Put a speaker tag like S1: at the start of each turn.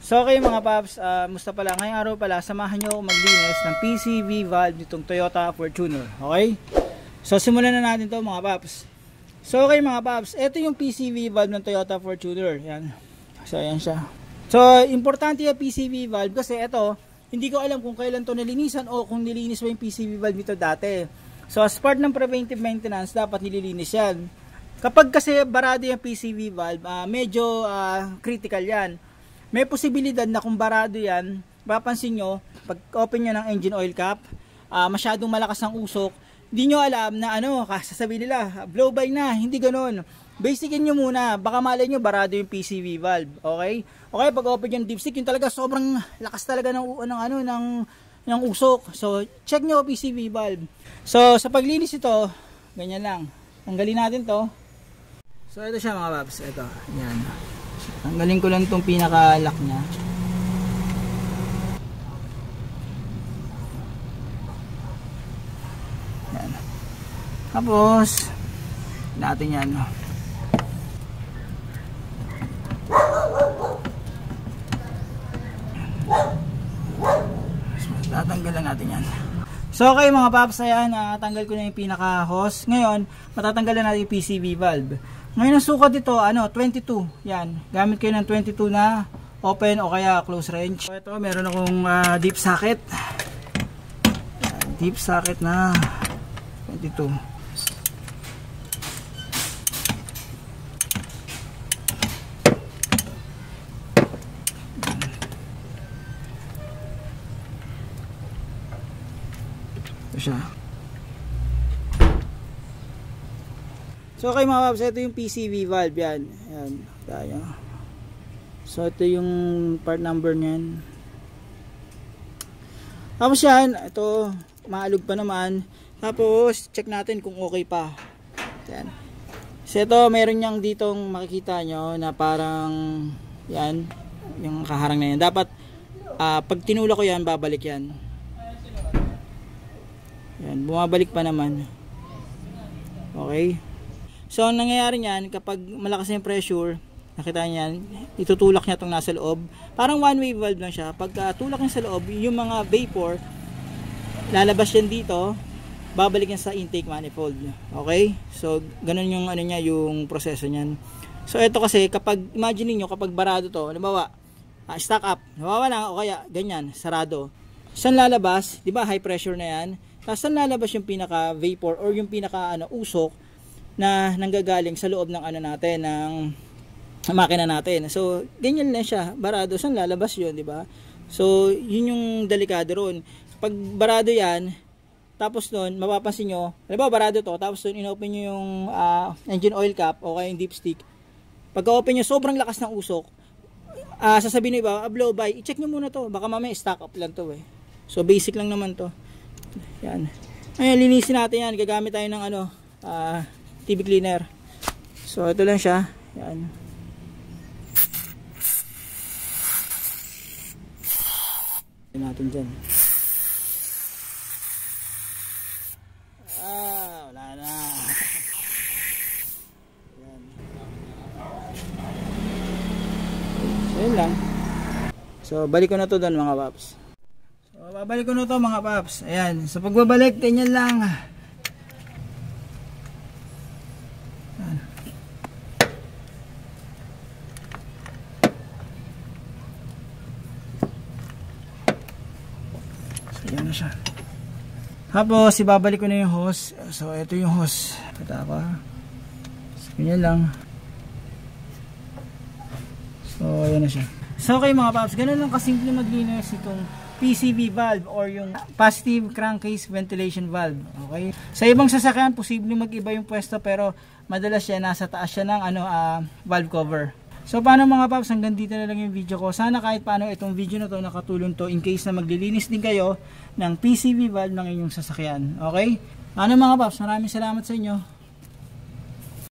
S1: So okay mga paps, musta pala, ngayong araw pala, samahan nyo maglinis ng PCV valve nitong Toyota Fortuner. Okay? So simulan na natin to mga paps. So okay mga paps, ito yung PCV valve ng Toyota Fortuner. Yan. So ayan siya. So importante yung PCV valve kasi ito, hindi ko alam kung kailan to nilinisan o kung nilinis ba yung PCV valve nito dati. So as part ng preventive maintenance, dapat nililinis yan. Kapag kasi barado yung PCV valve, medyo critical yan. May posibilidad na kung barado yan, papansin nyo, pag open nyo ng engine oil cap, masyadong malakas ang usok, hindi nyo alam na sasabihin nila, blow by na, hindi ganun. Basicin nyo muna, baka malay nyo barado yung PCV valve, okay? Okay, pag open yung dipstick, yung talaga sobrang lakas talaga ng usok. So, check nyo PCV valve. So, sa paglinis ito, ganyan lang. Tanggalin natin to. So, ito siya mga paps, ito, yan. Tanggalin ko lang itong pinaka-lock nya. Yan. Tapos natin yan. Tatanggalan natin yan. So okay mga paps, ayan, tanggal ko na yung pinaka-hose. Ngayon, matatanggalan natin yung PCV valve. Ngayon ang sukat dito, 22. Yan, gamit kayo ng 22 na open o kaya close range. So ito, meron akong deep socket. Yan, deep socket na 22. Ito siya. So okay mga paps, ito yung PCV valve yan. Ayan, tayo. So ito yung part number niyan. Tapos yan, ito maalog pa naman. Tapos check natin kung okay pa. Yan. So ito meron niyang ditong makikita nyo na parang yan, yung kaharang na yan. Dapat pag tinulak ko yan, babalik yan. Yan, bumabalik pa naman. Okay. So, ang nangyayari niyan, kapag malakas yung pressure, nakita niyan, itutulak niya itong nasa loob. Parang one-way valve lang siya. Pag tulak niya sa loob, yung mga vapor, lalabas yan dito, babalik yan sa intake manifold. Okay? So, ganun yung niya, yung proseso niyan. So, ito kasi, kapag, imagine niyo kapag barado to, halimbawa, stack up, nawawala, o kaya, ganyan, sarado. Saan lalabas? Di ba, high pressure na yan? Tapos, saan lalabas yung pinaka-vapor or yung pinaka-usok na nanggagaling sa loob ng natin, ng makina natin. So, ganyan lang siya. Barado, saan lalabas yun, di ba? So, yun yung delikado ron. Pag barado yan, tapos nun, mapapansin nyo, halimbawa barado to, tapos nun, inopen nyo yung engine oil cap o kaya yung dipstick. Pagka open nyo, sobrang lakas ng usok. Sasabihin nyo iba, blow by, i-check nyo muna to. Baka mamaya stack up lang to eh. So, basic lang naman to. Yan. Ngayon, linisin natin yan. Gagamit tayo ng TV cleaner. So ito lang siya. Yan. Natin dyan. Wala na. Yan. So yun lang. So balik ko na to doon mga paps. So babalik ko na to mga paps. Ayan. So pagbabalik, ganyan lang. Yan na siya. Tapos ibabalik ko na yung hose. So ito yung hose. Patapa. So ganyan lang. So ayan na siya. So okay mga paps, ganun lang kasimple maglinis itong PCV valve or yung positive crankcase ventilation valve. Okay? Sa ibang sasakyan posible mag-iba yung pwesto pero madalas siya nasa taas siya ng valve cover. So paano mga paps, hanggang dito na lang yung video ko. Sana kahit paano itong video na to nakatulong to in case na maglilinis din kayo ng PCV valve ng inyong sasakyan. Okay? Ano mga paps, maraming salamat sa inyo.